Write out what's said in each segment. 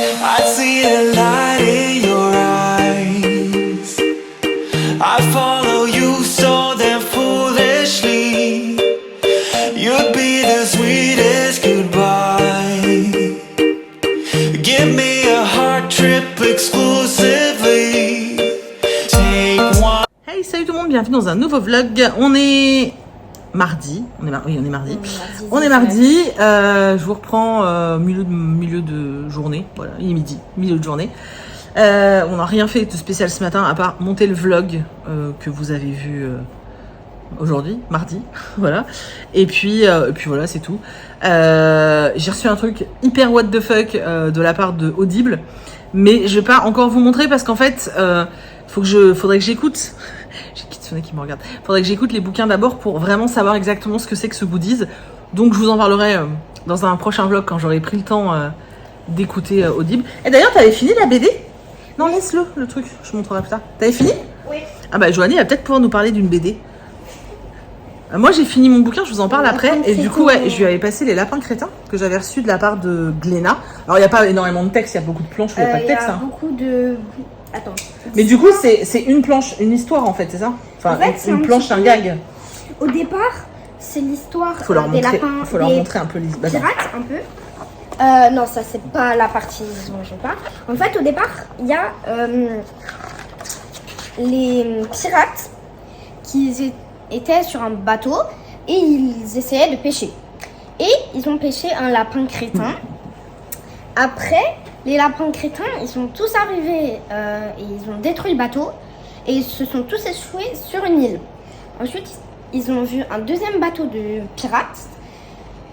I see the light in your eyes. I follow you so damn foolishly. You'd be the sweetest goodbye. Give me a heart trip exclusively. Take one. Hey, salut tout le monde, bienvenue dans un nouveau vlog. On est mardi. Oui, on est mardi. On est mardi. Je vous reprends milieu de journée. Voilà, il est midi, milieu de journée. On n'a rien fait de spécial ce matin à part monter le vlog que vous avez vu aujourd'hui, mardi. Voilà. Et puis voilà, c'est tout. J'ai reçu un truc hyper what the fuck de la part de Audible, mais je vais pas encore vous montrer parce qu'en fait, faudrait que j'écoute. J'ai Kitsune qui me regarde. Faudrait que j'écoute les bouquins d'abord pour vraiment savoir exactement ce que c'est que ce goodies. Donc je vous en parlerai dans un prochain vlog quand j'aurai pris le temps d'écouter Audible. Et d'ailleurs, t'avais fini la BD ? Non, laisse-le, le truc. Je montrerai plus tard. T'avais fini ? Oui. Ah bah Joanie va peut-être pouvoir nous parler d'une BD. Moi j'ai fini mon bouquin, je vous en parle après. Et du coup, ouais, je lui avais passé Les Lapins Crétins que j'avais reçu de la part de Glénat. Alors il n'y a pas énormément de texte, il y a beaucoup de planches où il n'y a pas de texte. Il y a beaucoup de... Attends. Mais du coup, c'est une planche, une histoire en fait, c'est ça ? Enfin, En fait, une planche, un gag. Au départ, c'est l'histoire Faut leur des montrer, lapins, faut leur des montrer un peu l'histoire. pirates, un peu. Non, ça c'est pas la partie dont je parle. En fait, au départ, il y a les pirates qui étaient sur un bateau et ils essayaient de pêcher. Et ils ont pêché un lapin crétin. Après, les lapins crétins, ils sont tous arrivés et ils ont détruit le bateau et ils se sont tous échoués sur une île. Ensuite, ils ont vu un deuxième bateau de pirates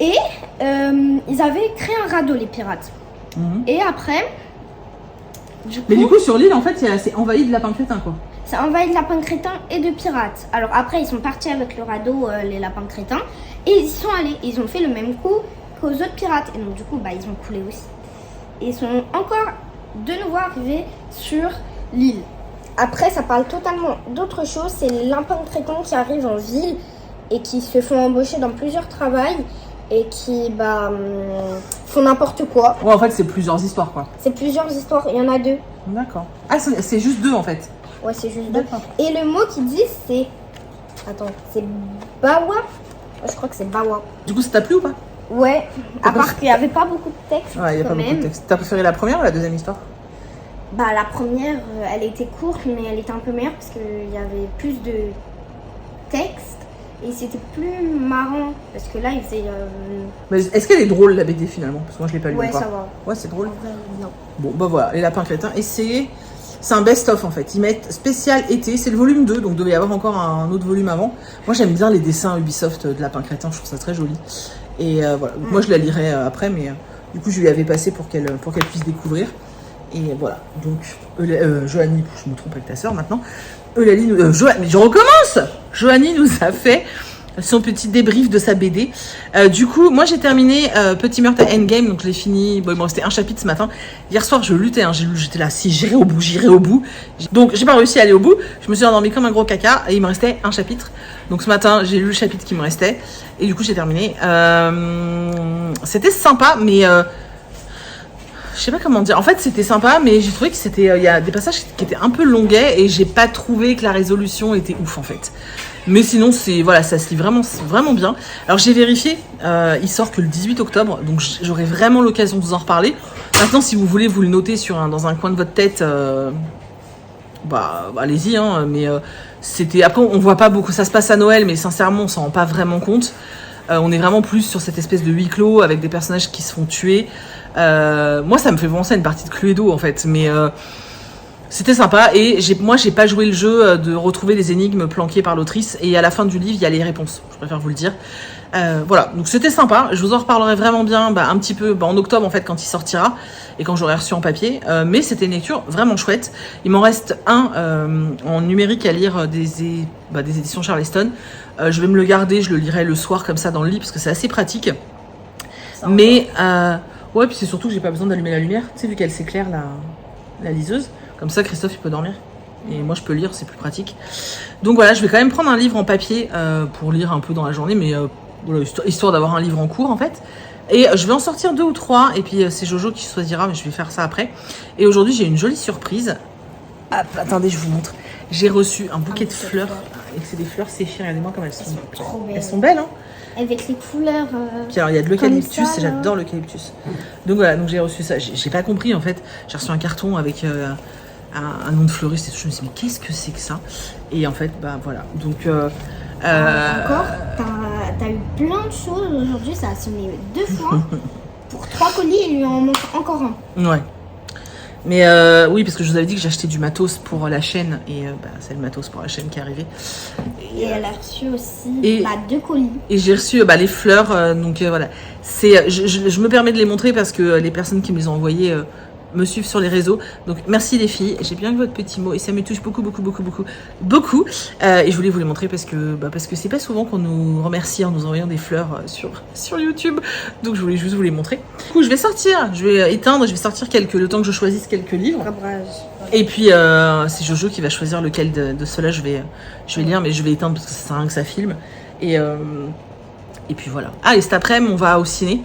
et ils avaient créé un radeau, les pirates. Et après, Mais du coup, sur l'île, en fait, c'est envahi de lapins crétins, quoi. ça a envahi de lapins crétins et de pirates. Alors après, ils sont partis avec le radeau, les lapins crétins, et ils y sont allés. Ils ont fait le même coup qu'aux autres pirates. Et donc du coup, ils ont coulé aussi. Et ils sont encore de nouveau arrivés sur l'île. Après, ça parle totalement d'autre chose. C'est les lapins crétins qui arrivent en ville et qui se font embaucher dans plusieurs travails et qui font n'importe quoi. Ouais, en fait, c'est plusieurs histoires, quoi. C'est plusieurs histoires, il y en a deux. D'accord. Ah, c'est juste deux, en fait. Ouais, c'est juste deux. D'accord. Et le mot qu'ils disent, c'est... Attends, c'est bawa. Je crois que c'est bawa. Du coup, ça t'a plu ou pas ? Ouais, à part qu'il n'y avait pas beaucoup de texte. Ouais, il n'y a quand pas beaucoup même. de texte. T'as préféré la première ou la deuxième histoire ? La première, elle était courte, mais elle était un peu meilleure parce qu'il y avait plus de texte. Et c'était plus marrant parce que là, il faisait... Mais est-ce qu'elle est drôle, la BD, finalement ? Parce que moi, je l'ai pas lu Ouais, encore. ça va. Ouais, c'est drôle. En vrai, non. Bon, bah voilà, Les Lapins Crétins. Et c'est un best-of, en fait. Ils mettent spécial été. C'est le volume 2, donc il devait y avoir encore un autre volume avant. Moi, j'aime bien les dessins Ubisoft de Lapins Crétins. Je trouve ça très joli. Et voilà. Donc, moi, je la lirai après, mais du coup, je lui avais passé pour qu'elle puisse découvrir. Et voilà. Donc, Joanie, je me trompe avec ta sœur maintenant. Eulalie, mais je recommence. Joanie nous a fait son petit débrief de sa BD. Du coup, moi j'ai terminé Petit Meurtre à Endgame, donc je l'ai fini. Bon, il me restait un chapitre ce matin. Hier soir, je luttais, j'étais là, si j'irai au bout. Donc, j'ai pas réussi à aller au bout. Je me suis endormie comme un gros caca et il me restait un chapitre. Donc, ce matin, j'ai lu le chapitre qui me restait et du coup, j'ai terminé. C'était sympa, mais je sais pas comment dire. En fait, c'était sympa, mais j'ai trouvé que il y a des passages qui étaient un peu longuets et j'ai pas trouvé que la résolution était ouf en fait. Mais sinon, ça se lit vraiment bien. Alors j'ai vérifié, il sort que le 18 octobre, donc j'aurai vraiment l'occasion de vous en reparler. Maintenant, si vous voulez vous le noter dans un coin de votre tête, allez-y. Mais c'était après, on voit pas beaucoup. Ça se passe à Noël, mais sincèrement, on s'en rend pas vraiment compte. On est vraiment plus sur cette espèce de huis clos avec des personnages qui se font tuer. Moi, ça me fait penser à une partie de Cluedo en fait, mais c'était sympa. Et moi, j'ai pas joué le jeu de retrouver les énigmes planquées par l'autrice. Et à la fin du livre, il y a les réponses. Je préfère vous le dire. Voilà, donc c'était sympa. Je vous en reparlerai vraiment bien, un petit peu en octobre en fait quand il sortira et quand j'aurai reçu en papier. Mais c'était une lecture vraiment chouette. Il m'en reste un en numérique à lire des éditions Charleston. Je vais me le garder, je le lirai le soir comme ça dans le lit parce que c'est assez pratique. Mais ouais, puis c'est surtout que j'ai pas besoin d'allumer la lumière. Tu sais, vu qu'elle s'éclaire la liseuse. Comme ça, Christophe, il peut dormir. Et moi, je peux lire, c'est plus pratique. Donc voilà, je vais quand même prendre un livre en papier pour lire un peu dans la journée. Mais voilà, histoire d'avoir un livre en cours, en fait. Et je vais en sortir 2 ou 3. Et puis c'est Jojo qui choisira, mais je vais faire ça après. Et aujourd'hui, j'ai une jolie surprise. Hop, attendez, je vous montre. J'ai reçu un bouquet de fleurs. Et c'est des fleurs séchées. Regardez-moi comme elles sont. Trop belles. Elles sont belles, hein. Avec les couleurs. Puis alors, il y a de l'eucalyptus comme ça, et j'adore l'eucalyptus. Donc voilà, donc j'ai reçu ça. J'ai pas compris en fait. J'ai reçu un carton avec un nom de fleuriste et tout. Je me suis dit, mais qu'est-ce que c'est que ça? Et en fait, bah voilà. Donc. Encore, t'as eu plein de choses aujourd'hui. Ça a sonné 2 fois. Pour 3 colis, il lui en manque encore un. Ouais. Mais oui, parce que je vous avais dit que j'achetais du matos pour la chaîne. Et c'est le matos pour la chaîne qui est arrivé. Et elle a reçu aussi 2 colis. Et j'ai reçu les fleurs. Donc voilà. Je me permets de les montrer parce que les personnes qui me les ont envoyées me suivent sur les réseaux. Donc merci les filles. J'ai bien vu votre petit mot et ça me touche beaucoup. Et je voulais vous les montrer parce que c'est pas souvent qu'on nous remercie en nous envoyant des fleurs sur YouTube. Donc je voulais juste vous les montrer. Du coup, je vais sortir. Je vais éteindre. Je vais sortir le temps que je choisisse quelques livres. Et puis c'est Jojo qui va choisir lequel de ceux-là je vais lire, mais je vais éteindre parce que ça sert à rien que ça filme. Et puis voilà. Ah, et cet après-midi, on va au ciné.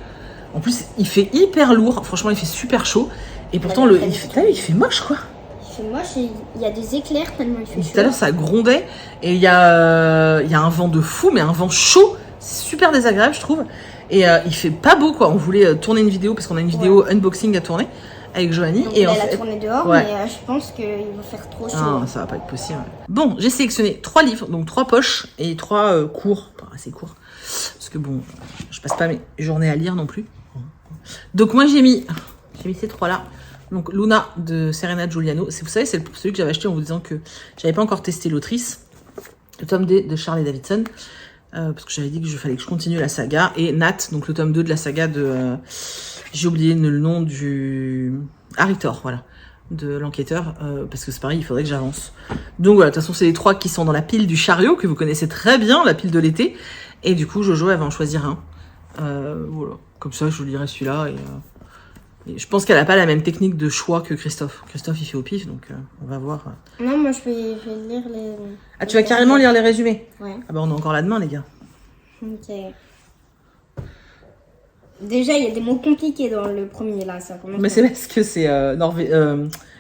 En plus, il fait hyper lourd. Franchement, il fait super chaud. Et pourtant, il fait moche, quoi. Il fait moche et il y a des éclairs tellement il fait chaud. Tout à l'heure, ça grondait. Et il y a un vent de fou, mais un vent chaud. C'est super désagréable, je trouve. Et il fait pas beau, quoi. On voulait tourner une vidéo, parce qu'on a une vidéo unboxing à tourner avec Joanie. Donc et elle en a fait, tourné dehors, ouais. mais je pense qu'il va faire trop chaud. Ah, ça va pas être possible. Bon, j'ai sélectionné 3 livres, donc 3 poches et 3 courts. Enfin, assez courts. Parce que bon, je passe pas mes journées à lire non plus. Donc moi, j'ai mis ces 3-là. Donc Luna de Serena Giuliano. Vous savez, c'est celui que j'avais acheté en vous disant que j'avais pas encore testé l'autrice. Le tome 2 de Charlie Davidson. Parce que j'avais dit qu'il fallait que je continue la saga. Et Nat, donc le tome 2 de la saga de... j'ai oublié le nom du... Harry Thor, voilà. De l'enquêteur. Parce que c'est pareil, il faudrait que j'avance. Donc voilà, de toute façon, c'est les 3 qui sont dans la pile du chariot, que vous connaissez très bien, la pile de l'été. Et du coup, Jojo, elle va en choisir un. Voilà. Comme ça, je vous lirai celui-là. Et je pense qu'elle n'a pas la même technique de choix que Christophe. Christophe, il fait au pif, donc on va voir. Non, moi, je vais lire les... Ah, tu vas carrément lire les résumés? Ouais. Ah bah, on est encore là demain, les gars. Ok. Déjà, il y a des mots compliqués dans le premier, là. Ça commence. Mais c'est parce que c'est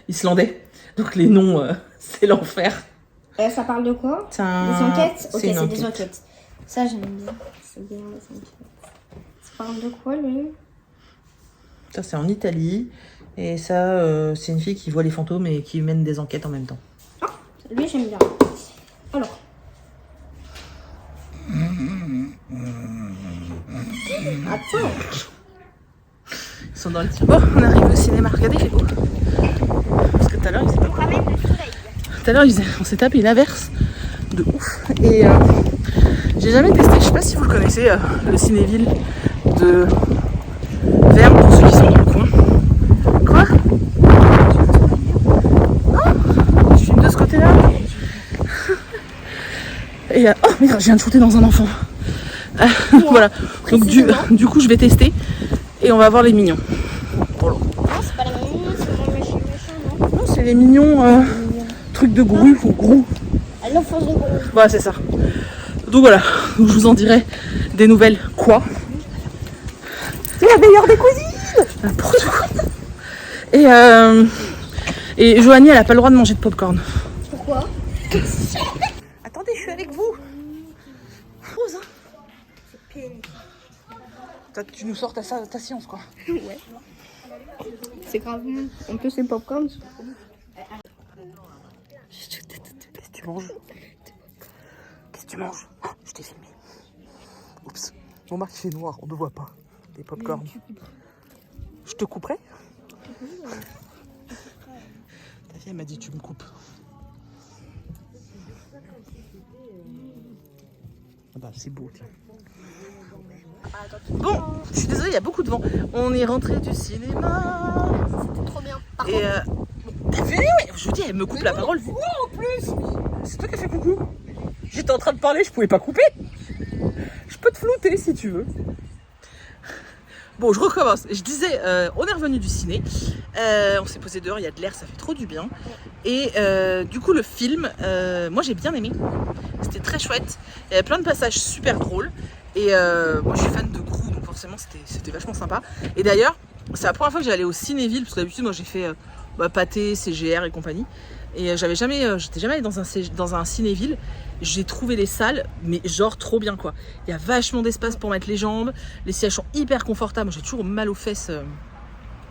islandais. Donc les noms, c'est l'enfer. Ça parle de quoi? Des enquêtes? Ok, c'est enquête. des enquêtes. Ça, j'aime bien. C'est bien, les enquêtes. Ça parle de quoi, lui? Ça, c'est en Italie. Et ça, c'est une fille qui voit les fantômes et qui mène des enquêtes en même temps. Ah, lui, j'aime bien. Alors. Attends. Ils sont dans le tir. Bon, on arrive au cinéma. Regardez, il fait beau. Parce que tout à l'heure, il faisait pas beau. Tout à l'heure, on s'est tapé une averse de ouf. Et j'ai jamais testé. Je sais pas si vous le connaissez, le Cinéville de Verne, pour ceux qui sont dans le coin. Quoi? Oh, je filme de ce côté-là. Et oh merde, je viens de shooter dans un enfant. Voilà. Donc du coup, je vais tester et on va voir les mignons. Voilà. Non, c'est pas les mignons, c'est mon méchant, non? Non, c'est les mignons trucs de grue ou grou. L'enfance de gros. Voilà, c'est ça. Donc voilà, je vous en dirai des nouvelles. Quoi? C'est la meilleure des cousines! N'importe quoi. Et Joanie, elle a pas le droit de manger de popcorn. Pourquoi? Attendez, je suis avec vous. Rose, hein? C'est pénible. Tu nous sors ta science, quoi. Ouais. C'est grave. En plus, c'est popcorn. Qu'est-ce que tu manges? Qu'est-ce que tu manges? Oh, je t'ai filmé. Oups. Mon marque fait noir, on ne voit pas. Des popcorn. Je te couperai? Ta fille, elle m'a dit tu me coupes. Ah bah c'est beau, tiens. Bon, je suis désolée, il y a beaucoup de vent. On est rentré du cinéma. C'était trop bien. Par Et t'as vu, ouais, je vous dis, elle me coupe la parole. En plus, c'est toi qui as fait coucou. J'étais en train de parler, je pouvais pas couper. Je peux te flouter si tu veux. Bon, je recommence. Je disais, on est revenu du ciné. On s'est posé dehors, il y a de l'air, ça fait trop du bien. Et du coup, le film, moi j'ai bien aimé. C'était très chouette. Il y avait plein de passages super drôles. Et moi je suis fan de Grou, donc forcément c'était vachement sympa. Et d'ailleurs, c'est la première fois que j'allais au Cinéville, parce que d'habitude moi j'ai fait Pathé, CGR et compagnie. Et j'étais jamais allée dans un Cinéville. J'ai trouvé les salles, mais genre trop bien quoi. Il y a vachement d'espace pour mettre les jambes, les sièges sont hyper confortables. Moi, j'ai toujours mal aux fesses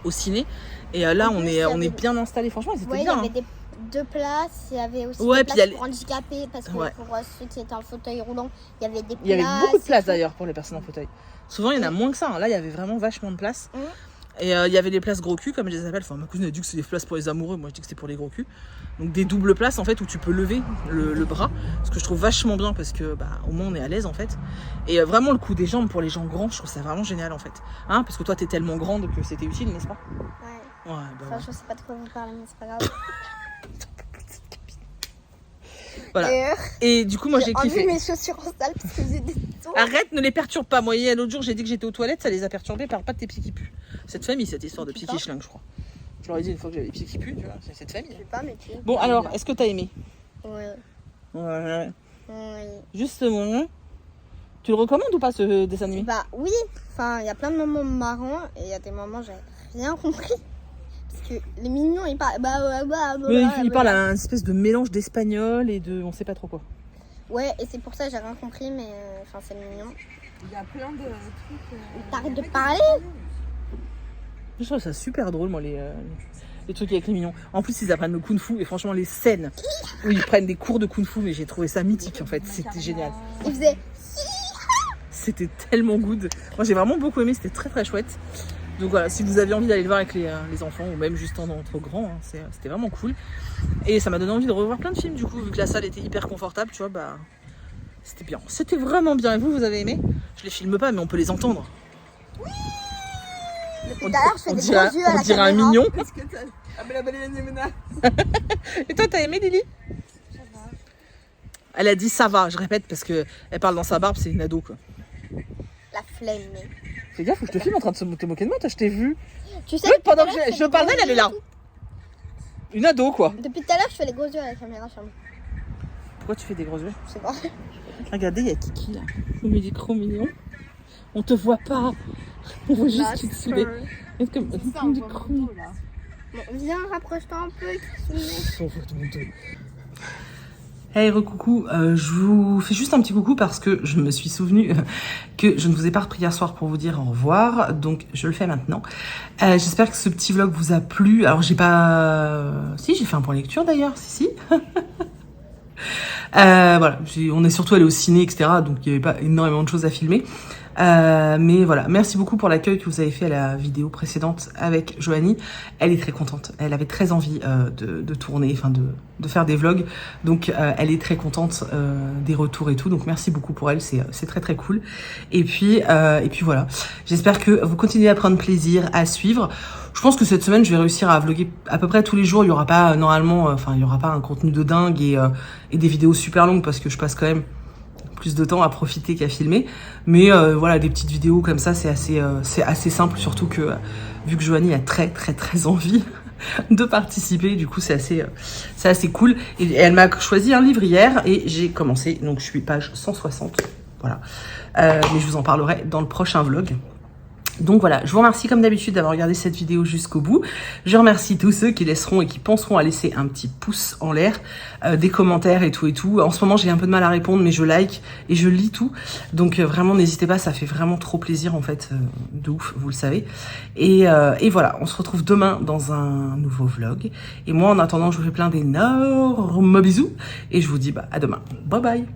au ciné. Et là, on est bien installés. Franchement, c'était bien. Il y avait deux places, il y avait aussi Ouais, des places pour handicapés, parce que Ouais. pour ceux qui étaient en fauteuil roulant, il y avait des places. Il y avait beaucoup de place d'ailleurs pour les personnes en fauteuil. Souvent, il y en a moins que ça. Là, il y avait vraiment vachement de place. Et il y avait des places gros cul, comme je les appelle. Enfin, ma cousine a dit que c'est des places pour les amoureux. Moi, je dis que c'est pour les gros culs. Donc, des doubles places, en fait, où tu peux lever le bras. Ce que je trouve vachement bien parce que, au moins, on est à l'aise, en fait. Et vraiment, le coup des jambes pour les gens grands, je trouve ça vraiment génial, en fait. Hein, parce que toi, t'es tellement grande que c'était utile, n'est-ce pas? Ouais. Ouais, Enfin, je sais pas de quoi vous parlez, mais c'est pas grave. Voilà. Et du coup, moi, j'ai kiffé. J'ai enlevé mes chaussures en salle parce que j'ai des tours. Arrête, ne les perturbe pas. Moi, l'autre jour, j'ai dit que j'étais aux toilettes, ça les a perturbés. Parle pas de tes pieds qui puent. Cette famille, cette histoire de pieds qui schlinguent, je crois. Je leur ai dit une fois que j'avais des pieds qui puent, tu vois. C'est cette famille. Je sais pas, mais tu. Bon, alors, est-ce que t'as aimé? Ouais. Ouais. Ouais. Justement, tu le recommandes ou pas ce dessin animé? Bah oui, enfin, il y a plein de moments marrants et il y a des moments où j'ai rien compris. Parce que les mignons, ils parlent. Il parle à un espèce de mélange d'espagnol et de. On sait pas trop quoi. Ouais, et c'est pour ça que j'ai rien compris, mais enfin, c'est mignon. Il y a plein de trucs. T'arrêtes de parler? Je trouve ça super drôle, moi, les trucs avec les mignons. En plus, ils apprennent le kung-fu et franchement, les scènes où ils prennent des cours de kung-fu, mais j'ai trouvé ça mythique en fait. C'était génial. Ils faisaient. C'était tellement good. Moi, j'ai vraiment beaucoup aimé, c'était très très chouette. Donc voilà, si vous avez envie d'aller le voir avec les enfants ou même juste entre grands, hein, c'était vraiment cool. Et ça m'a donné envie de revoir plein de films du coup, vu que la salle était hyper confortable, tu vois, c'était bien. C'était vraiment bien. Et vous avez aimé? Je les filme pas, mais on peut les entendre. Depuis tout à l'heure, je fais On des dirait, gros yeux à on la dirait un caméra. mignon. Qu'est-ce que t'as? Ah, mais la baleine Yamuna. Et toi, t'as aimé Lily? Elle a dit ça va, je répète, parce qu'elle parle dans sa barbe, c'est une ado quoi. La flemme. Fais gaffe, faut que je te filme en train de te moquer de moi, toi, je t'ai vu. Tu sais, Oui, depuis pendant tout à que l'heure, je fais des parlais, gros elle est là. yeux. Une ado quoi. Depuis tout à l'heure, je fais les gros yeux à la caméra, Charlie. Pourquoi tu fais des gros yeux? Je sais pas. Regardez, il y a Kiki là. Il est trop mignon. On te voit pas. On voit juste qu'il te saoulait. Est-ce que Ça, tu on me dis voit trop mon mignon? dos, là. Bon, viens, rapproche-toi un peu. On voit ton dos. Hey, recoucou, je vous fais juste un petit coucou parce que je me suis souvenu que je ne vous ai pas repris hier soir pour vous dire au revoir, donc je le fais maintenant. J'espère que ce petit vlog vous a plu. Alors j'ai pas... Si, j'ai fait un point lecture d'ailleurs, si. Voilà, on est surtout allé au ciné, etc. Donc il n'y avait pas énormément de choses à filmer. Mais voilà, merci beaucoup pour l'accueil que vous avez fait à la vidéo précédente avec Joanie. Elle est très contente, elle avait très envie de tourner, enfin de faire des vlogs. Donc elle est très contente des retours et tout. Donc merci beaucoup pour elle, c'est très très cool. Et puis voilà, j'espère que vous continuez à prendre plaisir à suivre. Je pense que cette semaine, je vais réussir à vlogger à peu près tous les jours. Il y aura pas normalement, enfin il y aura pas un contenu de dingue et des vidéos super longues parce que je passe quand même plus de temps à profiter qu'à filmer, mais voilà, des petites vidéos comme ça, c'est assez simple, surtout que vu que Joanie a très très très envie de participer, du coup c'est assez cool. Et elle m'a choisi un livre hier et j'ai commencé, donc je suis page 160, voilà, mais je vous en parlerai dans le prochain vlog. Donc voilà, je vous remercie comme d'habitude d'avoir regardé cette vidéo jusqu'au bout. Je remercie tous ceux qui laisseront et qui penseront à laisser un petit pouce en l'air, des commentaires et tout. En ce moment, j'ai un peu de mal à répondre, mais je like et je lis tout. Donc vraiment, n'hésitez pas, ça fait vraiment trop plaisir en fait, de ouf, vous le savez. Et voilà, on se retrouve demain dans un nouveau vlog. Et moi, en attendant, je vous fais plein d'énormes bisous et je vous dis à demain. Bye bye.